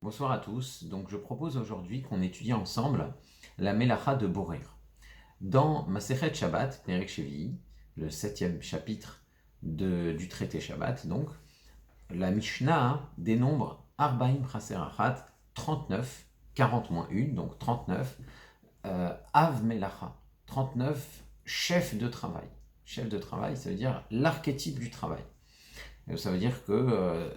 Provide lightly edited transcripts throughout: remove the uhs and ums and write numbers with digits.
Bonsoir à tous. Donc, je propose aujourd'hui qu'on étudie ensemble la Mélacha de Borer. Dans Masechet Shabbat, Perek Shevi'i, le 7e chapitre du traité Shabbat, donc, la Mishnah dénombre Arbaim Chaser Achat, 39, 40 moins 1, donc 39, Av Melacha, 39 chefs de travail. Chef de travail, ça veut dire l'archétype du travail. Ça veut dire que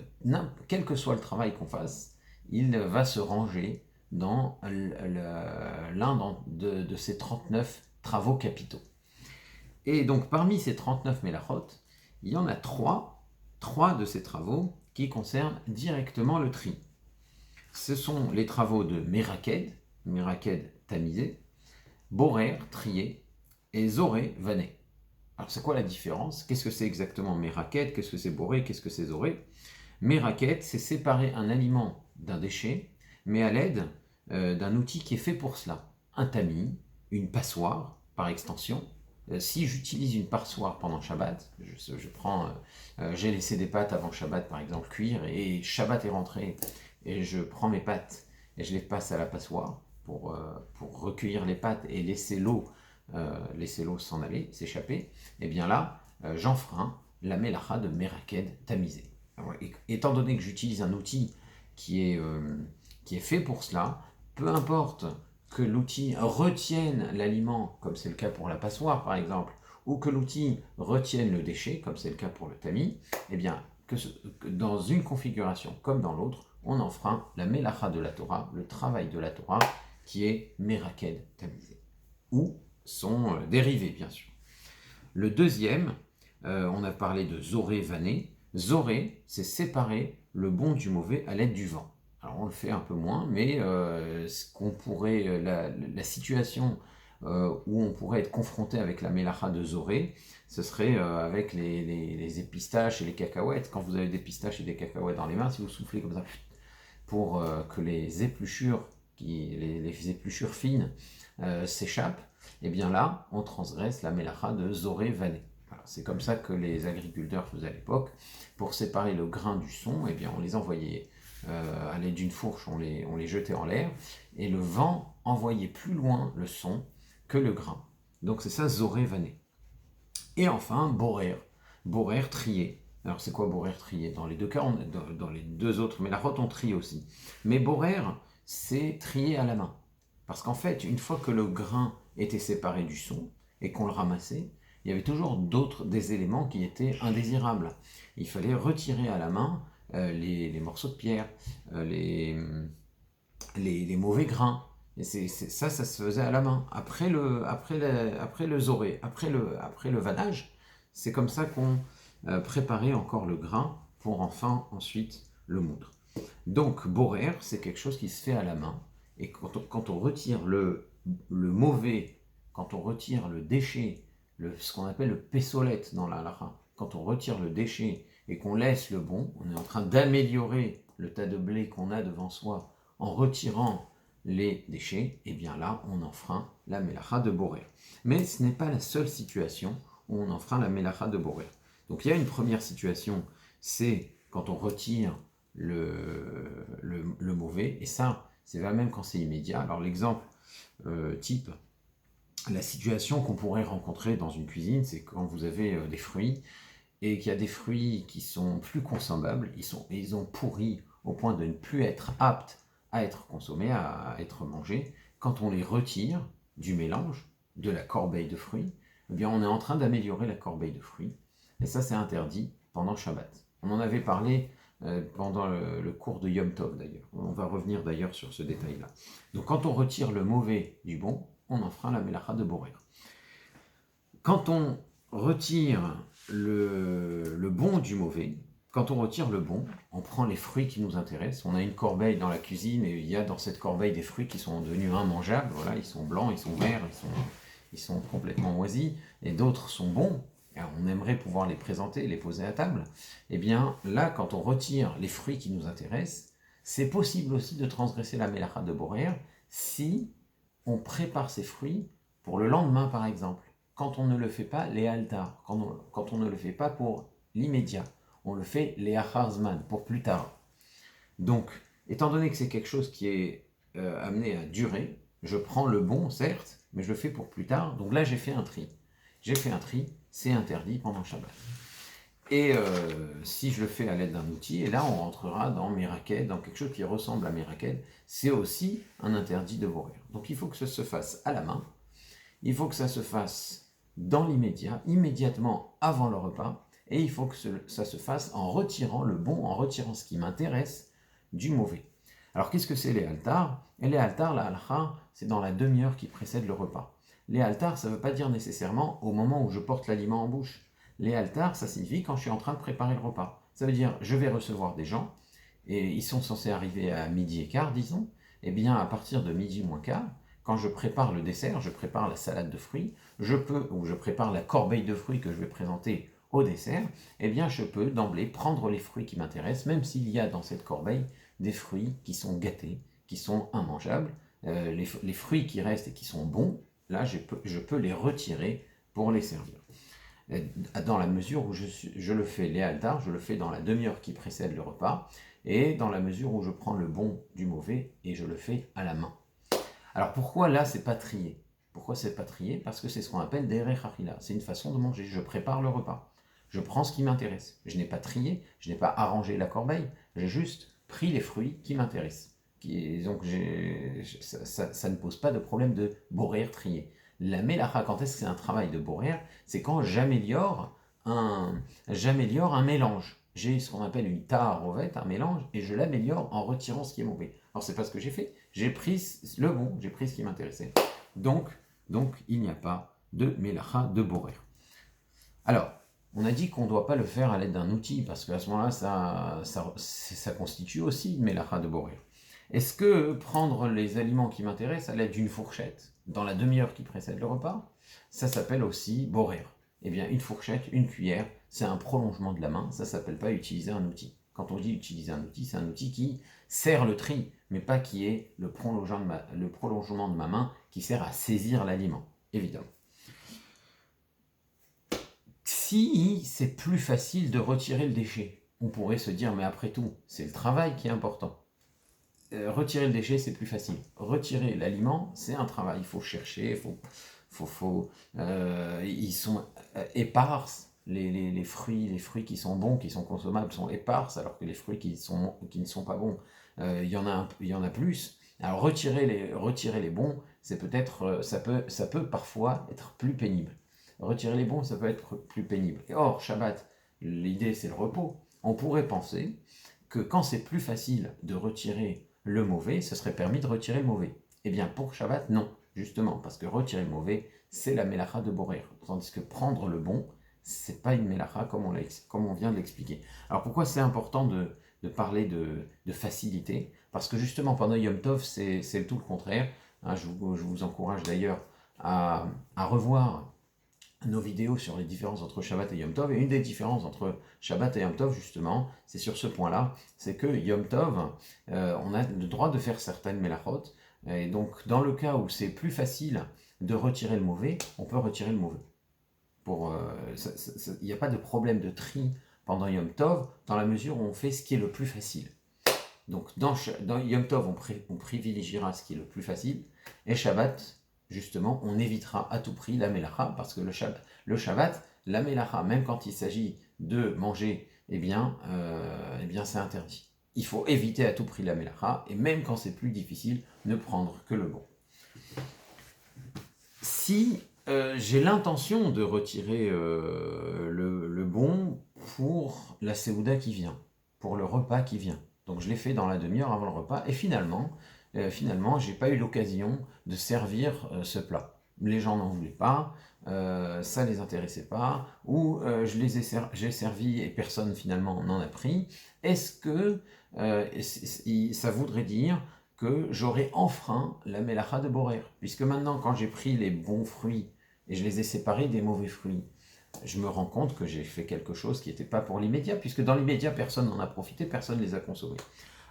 quel que soit le travail qu'on fasse, il va se ranger dans l'un de ces 39 travaux capitaux. Et donc parmi ces 39 mélachot, il y en a trois de ces travaux qui concernent directement le tri. Ce sont les travaux de Meraked tamisé, Borer, trié, et Zoré, vané. Alors c'est quoi la différence? Qu'est-ce que c'est exactement Meraked? Qu'est-ce que c'est Boré? Qu'est-ce que c'est Zoré? Meraked, c'est séparer un aliment d'un déchet, mais à l'aide d'un outil qui est fait pour cela. Un tamis, une passoire, par extension. Si j'utilise une passoire pendant Shabbat, j'ai laissé des pâtes avant Shabbat par exemple cuire, et Shabbat est rentré, et je prends mes pâtes et je les passe à la passoire pour recueillir les pâtes et laisser l'eau s'en aller, s'échapper, et bien là, j'enfreins la mélacha de Meraked tamisé. Alors, étant donné que j'utilise un outil qui est fait pour cela, peu importe que l'outil retienne l'aliment, comme c'est le cas pour la passoire par exemple, ou que l'outil retienne le déchet, comme c'est le cas pour le tamis, eh bien, que dans une configuration comme dans l'autre, on enfreint la mélacha de la Torah, le travail de la Torah, qui est Meraked tamisé, ou son dérivé bien sûr. Le deuxième, on a parlé de Zoré Vané. Zoré, c'est séparer le bon du mauvais à l'aide du vent. Alors on le fait un peu moins, mais la situation où on pourrait être confronté avec la mélacha de Zoré, ce serait avec les pistaches et les cacahuètes. Quand vous avez des pistaches et des cacahuètes dans les mains, si vous soufflez comme ça pour que les épluchures fines s'échappent, et bien là, on transgresse la mélacha de Zoré Vané. Voilà, c'est comme ça que les agriculteurs faisaient à l'époque. Pour séparer le grain du son, et bien on les envoyait à l'aide d'une fourche, on les jetait en l'air, et le vent envoyait plus loin le son que le grain. Donc c'est ça Zoré Vané. Et enfin, Borer. Borer trié. Alors c'est quoi Borer trié? Dans les deux cas, dans les deux autres, mais la rote on trie aussi. Mais Borer, c'est trier à la main. Parce qu'en fait, une fois que le grain était séparé du son et qu'on le ramassait, il y avait toujours des éléments qui étaient indésirables. Il fallait retirer à la main les morceaux de pierre, les mauvais grains. Et ça se faisait à la main. Après le zoré, après le vanage, c'est comme ça qu'on préparait encore le grain pour ensuite le moudre. Donc, borer, c'est quelque chose qui se fait à la main. Et quand on retire le mauvais, quand on retire le déchet, ce qu'on appelle le pessolette dans la halakha, quand on retire le déchet et qu'on laisse le bon, on est en train d'améliorer le tas de blé qu'on a devant soi en retirant les déchets, et bien là, on enfreint la mélacha de borer. Mais ce n'est pas la seule situation où on enfreint la mélacha de borer. Donc il y a une première situation, c'est quand on retire le mauvais, et ça, c'est même quand c'est immédiat. Alors l'exemple type, la situation qu'on pourrait rencontrer dans une cuisine, c'est quand vous avez des fruits, et qu'il y a des fruits qui sont plus consommables, ils ont pourri au point de ne plus être aptes à être consommés, à être mangés. Quand on les retire du mélange, de la corbeille de fruits, eh bien on est en train d'améliorer la corbeille de fruits. Et ça, c'est interdit pendant Shabbat. On en avait parlé pendant le cours de Yom Tov d'ailleurs. On va revenir d'ailleurs sur ce détail-là. Donc quand on retire le mauvais du bon, on enfreint la mélacha de Borer. Quand on retire le bon du mauvais, quand on retire le bon, on prend les fruits qui nous intéressent. On a une corbeille dans la cuisine et il y a dans cette corbeille des fruits qui sont devenus immangeables. Voilà, ils sont blancs, ils sont verts, ils sont complètement moisis, et d'autres sont bons. Alors, on aimerait pouvoir les présenter, les poser à table. Et bien là, quand on retire les fruits qui nous intéressent, c'est possible aussi de transgresser la mélacha de Borer si on prépare ces fruits pour le lendemain, par exemple. Quand on ne le fait pas, les altar, quand on ne le fait pas pour l'immédiat, on le fait les acharzman, pour plus tard. Donc, étant donné que c'est quelque chose qui est amené à durer, je prends le bon, certes, mais je le fais pour plus tard. Donc là, j'ai fait un tri. J'ai fait un tri, c'est interdit pendant Shabbat. Et si je le fais à l'aide d'un outil, et là on rentrera dans Merakel, dans quelque chose qui ressemble à Merakel, c'est aussi un interdit de bourrir. Donc il faut que ça se fasse à la main, il faut que ça se fasse dans l'immédiat, immédiatement avant le repas, et il faut que ça se fasse en retirant le bon, en retirant ce qui m'intéresse du mauvais. Alors qu'est-ce que c'est les haltars? Et les haltars, la halakha, c'est dans la demi-heure qui précède le repas. Les haltars, ça ne veut pas dire nécessairement au moment où je porte l'aliment en bouche. Les haltars, ça signifie quand je suis en train de préparer le repas. Ça veut dire, je vais recevoir des gens, et ils sont censés arriver à midi et quart, disons. Eh bien, à partir de midi moins quart, quand je prépare le dessert, je prépare la salade de fruits, je prépare la corbeille de fruits que je vais présenter au dessert, eh bien, je peux d'emblée prendre les fruits qui m'intéressent, même s'il y a dans cette corbeille des fruits qui sont gâtés, qui sont immangeables. Les fruits qui restent et qui sont bons, là, je peux les retirer pour les servir. Dans la mesure où je le fais les haltars, je le fais dans la demi-heure qui précède le repas, et dans la mesure où je prends le bon du mauvais et je le fais à la main. Alors pourquoi là c'est pas trié? Pourquoi c'est pas trié? Parce que c'est ce qu'on appelle derech achila. C'est une façon de manger. Je prépare le repas. Je prends ce qui m'intéresse. Je n'ai pas trié, je n'ai pas arrangé la corbeille, j'ai juste pris les fruits qui m'intéressent. Donc ça ne pose pas de problème de borer, trier. La mélacha, quand est-ce que c'est un travail de borer? C'est quand j'améliore un mélange. J'ai ce qu'on appelle une taharovette, un mélange, et je l'améliore en retirant ce qui est mauvais. Alors c'est pas ce que j'ai fait. J'ai pris le bon, j'ai pris ce qui m'intéressait. Donc, il n'y a pas de mélacha de borer. Alors, on a dit qu'on ne doit pas le faire à l'aide d'un outil, parce qu'à ce moment-là, ça constitue aussi une mélacha de borer. Est-ce que prendre les aliments qui m'intéressent à l'aide d'une fourchette, dans la demi-heure qui précède le repas, ça s'appelle aussi borer? Eh bien, une fourchette, une cuillère, c'est un prolongement de la main, ça ne s'appelle pas utiliser un outil. Quand on dit utiliser un outil, c'est un outil qui sert le tri, mais pas qui est le prolongement de ma main qui sert à saisir l'aliment, évidemment. Si c'est plus facile de retirer le déchet, on pourrait se dire, mais après tout, c'est le travail qui est important. Retirer le déchet, c'est plus facile. Retirer l'aliment, c'est un travail. Il faut chercher, ils sont éparses. Les fruits qui sont bons, qui sont consommables, sont éparses, alors que les fruits qui ne sont pas bons, il y en a plus. Alors retirer les bons, c'est peut-être, ça peut parfois être plus pénible. Retirer les bons, ça peut être plus pénible. Et or, Shabbat, l'idée c'est le repos. On pourrait penser que quand c'est plus facile de retirer le mauvais, ce serait permis de retirer le mauvais. Eh bien, pour Shabbat, non, justement, parce que retirer le mauvais, c'est la mélacha de borer. Tandis que prendre le bon, c'est pas une mélacha comme on vient de l'expliquer. Alors pourquoi c'est important de parler de facilité? Parce que justement, pendant Yom Tov, c'est tout le contraire. Hein, je vous encourage d'ailleurs à revoir nos vidéos sur les différences entre Shabbat et Yom Tov, et une des différences entre Shabbat et Yom Tov, justement, c'est sur ce point-là, c'est que Yom Tov, on a le droit de faire certaines melachot, et donc dans le cas où c'est plus facile de retirer le mauvais, on peut retirer le mauvais. Il n'y a pas de problème de tri pendant Yom Tov, dans la mesure où on fait ce qui est le plus facile. Donc dans Yom Tov, on privilégiera ce qui est le plus facile, et Shabbat, justement, on évitera à tout prix la mélacha, parce que le Shabbat, la mélacha, même quand il s'agit de manger, eh bien c'est interdit. Il faut éviter à tout prix la mélacha, et même quand c'est plus difficile, ne prendre que le bon. Si j'ai l'intention de retirer le bon pour la Séouda qui vient, pour le repas qui vient, donc je l'ai fait dans la demi-heure avant le repas, et finalement, j'ai pas eu l'occasion de servir ce plat. Les gens n'en voulaient pas, ça les intéressait pas, ou j'ai servi et personne finalement n'en a pris. Est-ce que ça voudrait dire que j'aurais enfreint la mélacha de borer? Puisque maintenant, quand j'ai pris les bons fruits et je les ai séparés des mauvais fruits, je me rends compte que j'ai fait quelque chose qui n'était pas pour l'immédiat, puisque dans l'immédiat, personne n'en a profité, personne ne les a consommés.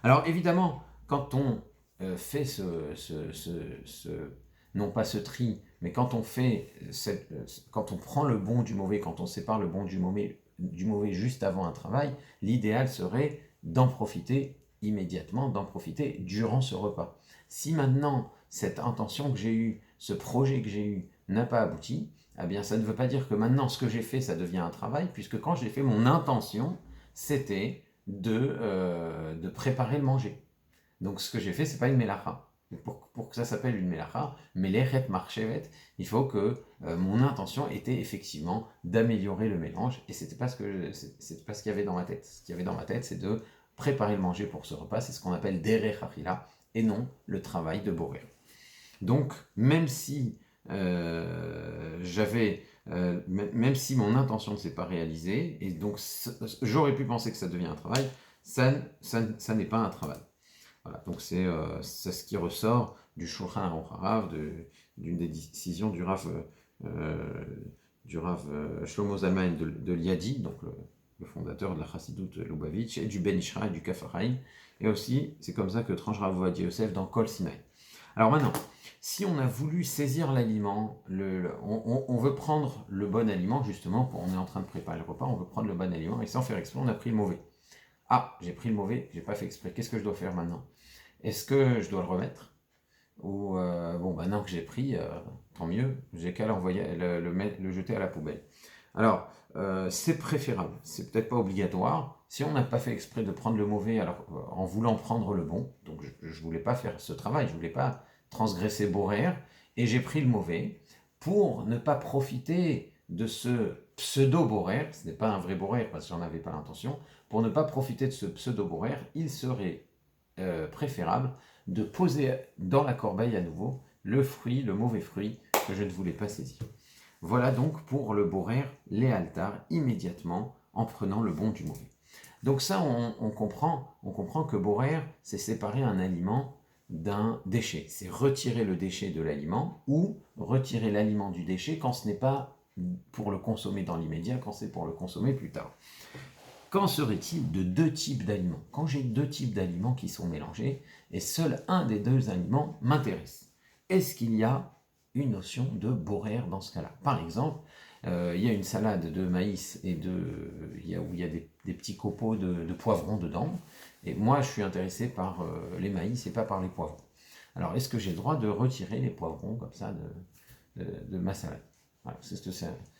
Alors évidemment, quand on fait non pas ce tri, mais quand on prend le bon du mauvais, quand on sépare le bon du mauvais juste avant un travail, l'idéal serait d'en profiter immédiatement d'en profiter durant ce repas. Si maintenant, cette intention que j'ai eue, ce projet que j'ai eu n'a pas abouti, eh bien ça ne veut pas dire que maintenant ce que j'ai fait, ça devient un travail, puisque quand j'ai fait, mon intention, c'était de préparer le manger. Donc ce que j'ai fait, c'est pas une mélacha. Pour que ça s'appelle une mélacha, melechet marchevet, il faut que mon intention était effectivement d'améliorer le mélange, et c'était pas c'était pas ce qu'il y avait dans ma tête. Ce qu'il y avait dans ma tête, c'est de préparer le manger pour ce repas, c'est ce qu'on appelle derech achila, et non le travail de borer. Donc même si même si mon intention ne s'est pas réalisée, et donc j'aurais pu penser que ça devient un travail, ça n'est pas un travail. Voilà, donc c'est ce qui ressort du Shulchan Aruch Harav, d'une des décisions du Rav Shlomo Zalman de Liadi, donc le fondateur de la Chassidut Lubavitch, et du Ben Ishra et du Kaf HaChaim, et aussi c'est comme ça que tranche Rav Ovadia Yosef dans Kol Sinai. Alors maintenant, si on a voulu saisir l'aliment, on veut prendre le bon aliment, justement, on est en train de préparer le repas, on veut prendre le bon aliment, et sans faire exprès, on a pris le mauvais. Ah, j'ai pris le mauvais, j'ai pas fait exprès, qu'est-ce que je dois faire maintenant? Est-ce que je dois le remettre? Ou, bon, maintenant que j'ai pris, tant mieux, j'ai qu'à le jeter à la poubelle. Alors, c'est préférable, c'est peut-être pas obligatoire. Si on n'a pas fait exprès de prendre le mauvais en voulant prendre le bon, donc je voulais pas faire ce travail, je voulais pas transgresser Borer, et j'ai pris le mauvais pour ne pas profiter de ce pseudo-Borer, ce n'est pas un vrai Borer parce que j'en avais pas l'intention, pour ne pas profiter de ce pseudo-Borer, il serait préférable de poser dans la corbeille à nouveau le mauvais fruit que je ne voulais pas saisir. Voilà donc pour le borer les altars immédiatement en prenant le bon du mauvais. Donc ça, on comprend que borer, c'est séparer un aliment d'un déchet. C'est retirer le déchet de l'aliment ou retirer l'aliment du déchet quand ce n'est pas pour le consommer dans l'immédiat, quand c'est pour le consommer plus tard. Qu'en serait-il de deux types d'aliments? Quand j'ai deux types d'aliments qui sont mélangés et seul un des deux aliments m'intéresse, est-ce qu'il y a une notion de borer dans ce cas-là? Par exemple, il y a une salade de maïs où il y a des petits copeaux de poivrons dedans, et moi je suis intéressé par les maïs et pas par les poivrons. Alors est-ce que j'ai le droit de retirer les poivrons comme ça de ma salade? Voilà, c'est ce que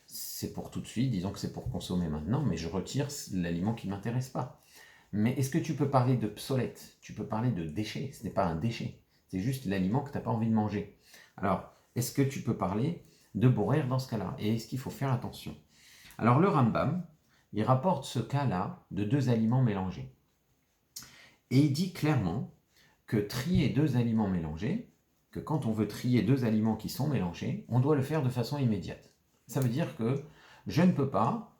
c'est pour tout de suite, disons que c'est pour consommer maintenant, mais je retire l'aliment qui ne m'intéresse pas. Mais est-ce que tu peux parler de psolète? Tu peux parler de déchet, ce n'est pas un déchet, c'est juste l'aliment que tu n'as pas envie de manger. Alors, est-ce que tu peux parler de borer dans ce cas-là? Et est-ce qu'il faut faire attention? Alors le Rambam, il rapporte ce cas-là de deux aliments mélangés. Et il dit clairement que trier deux aliments mélangés, que quand on veut trier deux aliments qui sont mélangés, on doit le faire de façon immédiate. Ça veut dire que je ne peux pas,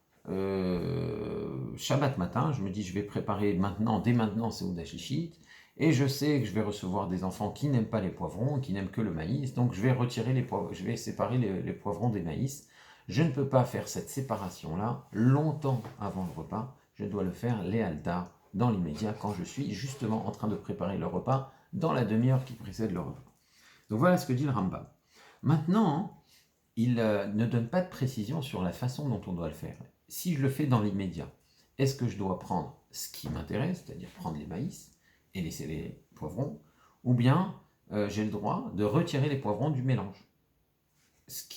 Shabbat matin, je me dis je vais préparer maintenant, dès maintenant, Seuda Shishit, et je sais que je vais recevoir des enfants qui n'aiment pas les poivrons, qui n'aiment que le maïs, donc je vais retirer je vais séparer les poivrons des maïs. Je ne peux pas faire cette séparation-là longtemps avant le repas, je dois le faire léalta, dans l'immédiat, quand je suis justement en train de préparer le repas, dans la demi-heure qui précède le repas. Donc voilà ce que dit le Rambam. Maintenant, il ne donne pas de précision sur la façon dont on doit le faire. Si je le fais dans l'immédiat, est-ce que je dois prendre ce qui m'intéresse, c'est-à-dire prendre les maïs et laisser les poivrons, ou bien j'ai le droit de retirer les poivrons du mélange,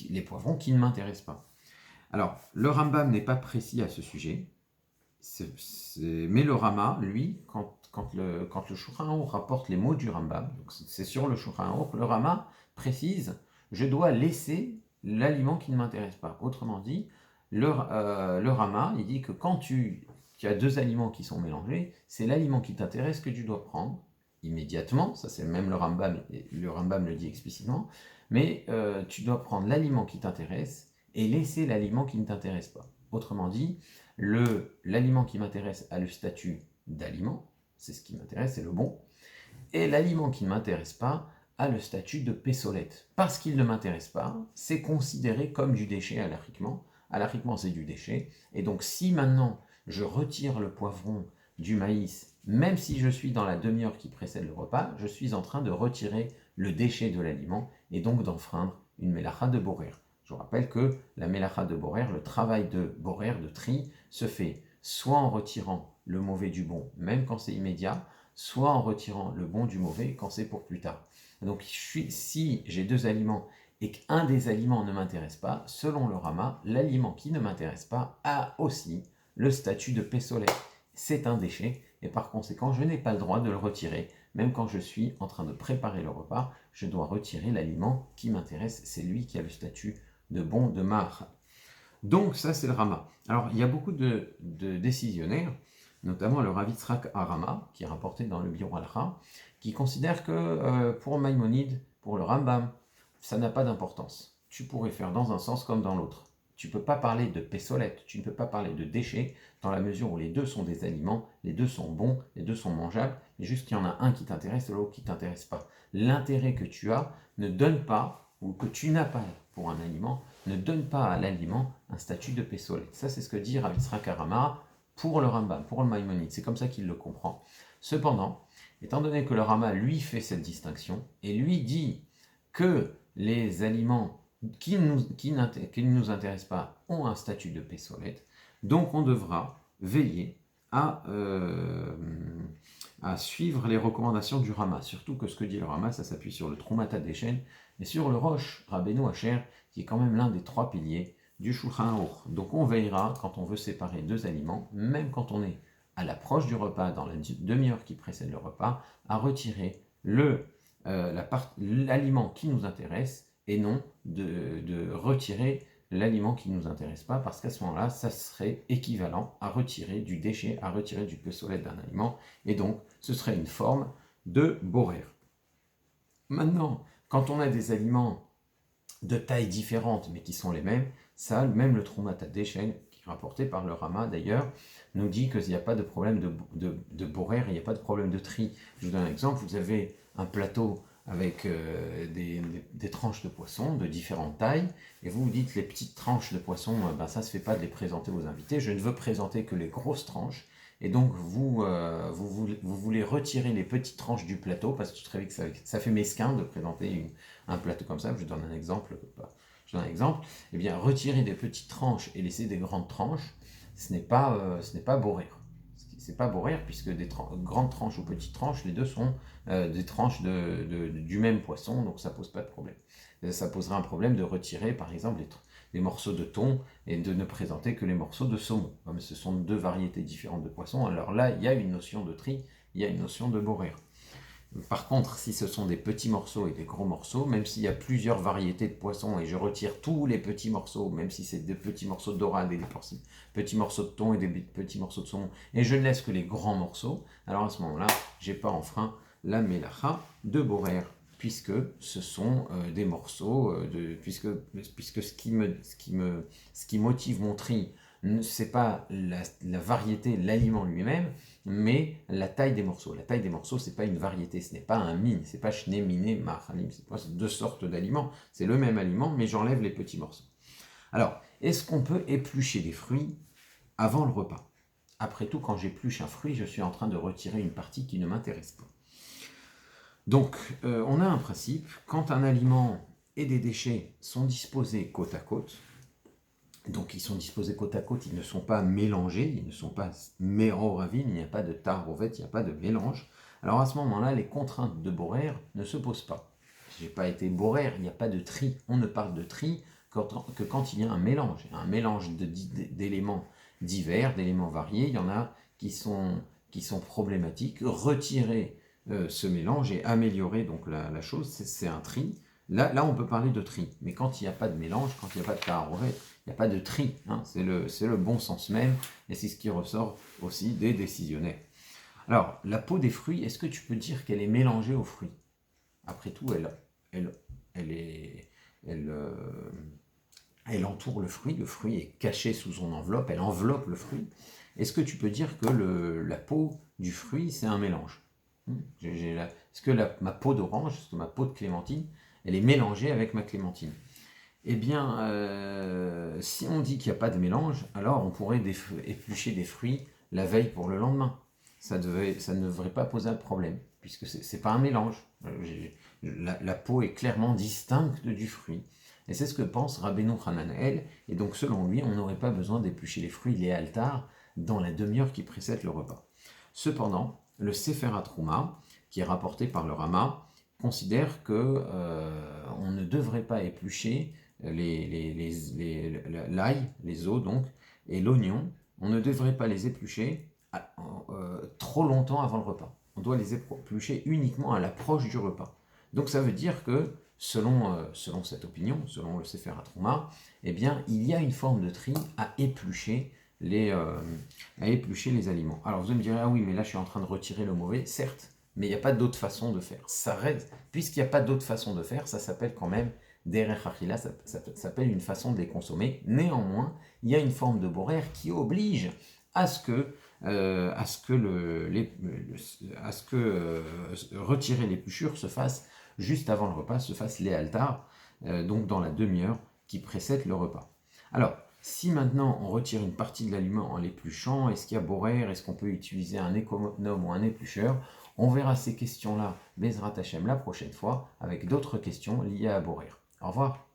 les poivrons qui ne m'intéressent pas. Alors, le Rambam n'est pas précis à ce sujet, mais le Rama, lui, quand le Shulchan Aruch rapporte les mots du Rambam, donc c'est sur le Shulchan Aruch, le Rama précise, je dois laisser l'aliment qui ne m'intéresse pas. Autrement dit, le Rama, il dit que quand tu as deux aliments qui sont mélangés, c'est l'aliment qui t'intéresse que tu dois prendre immédiatement, ça c'est même le Rambam le dit explicitement, mais tu dois prendre l'aliment qui t'intéresse et laisser l'aliment qui ne t'intéresse pas. Autrement dit, l'aliment qui m'intéresse a le statut d'aliment, c'est ce qui m'intéresse, c'est le bon, et l'aliment qui ne m'intéresse pas a le statut de pessolette. Parce qu'il ne m'intéresse pas, c'est considéré comme du déchet alariquement. Alariquement, c'est du déchet. Et donc, si maintenant je retire le poivron du maïs, même si je suis dans la demi-heure qui précède le repas, je suis en train de retirer le déchet de l'aliment et donc d'enfreindre une mélacha de borer. Je vous rappelle que la mélacha de borer, le travail de borer, de tri, se fait soit en retirant le mauvais du bon, même quand c'est immédiat, soit en retirant le bon du mauvais quand c'est pour plus tard. Donc si j'ai deux aliments et qu'un des aliments ne m'intéresse pas, selon le Rama, l'aliment qui ne m'intéresse pas a aussi le statut de pésolet. C'est un déchet et par conséquent, je n'ai pas le droit de le retirer. Même quand je suis en train de préparer le repas, je dois retirer l'aliment qui m'intéresse. C'est lui qui a le statut de bon de mar. Donc ça, c'est le Rama. Alors, il y a beaucoup de décisionnaires, notamment le Rav Yitzhak Harama, qui est rapporté dans le Biur Halacha, qui considère que pour Maïmonide, pour le Rambam, ça n'a pas d'importance. Tu pourrais faire dans un sens comme dans l'autre. Tu ne peux pas parler de pésolette, tu ne peux pas parler de déchets, dans la mesure où les deux sont des aliments, les deux sont bons, les deux sont mangeables, mais juste qu'il y en a un qui t'intéresse et l'autre qui ne t'intéresse pas. L'intérêt que tu as ne donne pas, ou que tu n'as pas pour un aliment, ne donne pas à l'aliment un statut de pésolette. Ça, c'est ce que dit Rav Yitzhak Harama pour le Rambam, pour le Maïmonide. C'est comme ça qu'il le comprend. Cependant, étant donné que le Rama, lui, fait cette distinction, et lui dit que les aliments qui ne nous intéressent pas ont un statut de pésolette, donc on devra veiller à suivre les recommandations du Rama. Surtout que ce que dit le Rama, ça s'appuie sur le Troumata Deshen et sur le Rosh Rabbeinu Asher, qui est quand même l'un des trois piliers du Shulchan Aruch. Donc on veillera quand on veut séparer deux aliments, même quand on est à l'approche du repas, dans la demi-heure qui précède le repas, à retirer l'aliment qui nous intéresse et non de retirer l'aliment qui ne nous intéresse pas, parce qu'à ce moment-là, ça serait équivalent à retirer du déchet, à retirer du pésolet d'un aliment, et donc ce serait une forme de borer. Maintenant, quand on a des aliments de taille différente, mais qui sont les mêmes, ça, même le Troumata Deshen, qui est rapporté par le Rama d'ailleurs, nous dit qu'il n'y a pas de problème de borer, il n'y a pas de problème de tri. Je vous donne un exemple, vous avez un plateau avec des tranches de poisson de différentes tailles, et vous vous dites les petites tranches de poisson, ça ne se fait pas de les présenter aux invités, je ne veux présenter que les grosses tranches, et donc vous voulez retirer les petites tranches du plateau, parce que vous trouvez que ça fait mesquin de présenter un plateau comme ça. Je donne un exemple, eh bien retirer des petites tranches et laisser des grandes tranches, ce n'est pas borer. C'est pas borer, puisque des grandes tranches ou petites tranches, les deux sont des tranches du même poisson, donc ça pose pas de problème. Ça posera un problème de retirer par exemple les morceaux de thon et de ne présenter que les morceaux de saumon. Comme ce sont deux variétés différentes de poissons, alors là il y a une notion de tri, il y a une notion de borer. Par contre, si ce sont des petits morceaux et des gros morceaux, même s'il y a plusieurs variétés de poissons et je retire tous les petits morceaux, même si c'est des petits morceaux de dorade et des petits morceaux de thon et des petits morceaux de saumon, et je ne laisse que les grands morceaux, alors à ce moment-là, j'ai pas enfreint la mélacha de borer, puisque ce sont des morceaux, puisque ce qui motive mon tri, c'est pas la variété, l'aliment lui-même, mais la taille des morceaux. La taille des morceaux, c'est pas une variété, ce n'est pas un mine, c'est pas shne, mine, machalim, c'est pas deux sortes d'aliments, c'est le même aliment, mais j'enlève les petits morceaux. Alors, est-ce qu'on peut éplucher des fruits avant le repas? Après tout, quand j'épluche un fruit, je suis en train de retirer une partie qui ne m'intéresse pas. Donc, on a un principe, quand un aliment et des déchets sont disposés côte à côte, donc ils sont disposés côte à côte, ils ne sont pas mélangés, ils ne sont pas méroravim, il n'y a pas de tarovet, il n'y a pas de mélange. Alors à ce moment-là, les contraintes de borer ne se posent pas. Je n'ai pas été borer, il n'y a pas de tri. On ne parle de tri que quand il y a un mélange d'éléments divers, d'éléments variés. Il y en a qui sont problématiques. Retirer ce mélange et améliorer donc la chose, c'est un tri. Là, on peut parler de tri, mais quand il n'y a pas de mélange, quand il n'y a pas de tarovet, il n'y a pas de tri, hein. C'est le bon sens même, et c'est ce qui ressort aussi des décisionnaires. Alors, la peau des fruits, est-ce que tu peux dire qu'elle est mélangée aux fruits? Après tout, elle entoure le fruit est caché sous son enveloppe, elle enveloppe le fruit. Est-ce que tu peux dire que la peau du fruit, c'est un mélange? Est-ce que ma peau d'orange, est-ce que ma peau de clémentine, elle est mélangée avec ma clémentine? Eh bien, si on dit qu'il n'y a pas de mélange, alors on pourrait éplucher des fruits la veille pour le lendemain. Ça ne devrait pas poser un problème, puisque ce n'est pas un mélange. La peau est clairement distincte du fruit. Et c'est ce que pense Rabbeinu Hananel. Et donc, selon lui, on n'aurait pas besoin d'éplucher les fruits, les altars, dans la demi-heure qui précède le repas. Cependant, le Sefer HaTrouma, qui est rapporté par le Rama, considère que on ne devrait pas éplucher l'ail, les os donc, et l'oignon, on ne devrait pas les éplucher trop longtemps avant le repas. On doit les éplucher uniquement à l'approche du repas. Donc ça veut dire que, selon cette opinion, selon le Sefer HaTrouma, eh bien, il y a une forme de tri à éplucher les aliments. Alors vous allez me dire, ah oui, mais là je suis en train de retirer le mauvais, certes, mais il n'y a pas d'autre façon de faire. Ça reste, puisqu'il n'y a pas d'autre façon de faire, ça s'appelle quand même derech achila, ça s'appelle une façon de les consommer. Néanmoins, il y a une forme de borer qui oblige à ce que retirer l'épluchure se fasse juste avant le repas, se fasse les altars, donc dans la demi-heure qui précède le repas. Alors, si maintenant on retire une partie de l'aliment en l'épluchant, est-ce qu'il y a borer, est-ce qu'on peut utiliser un économe ou un éplucheur? On verra ces questions-là, Bezrat Hashem, la prochaine fois, avec d'autres questions liées à borer. Au revoir.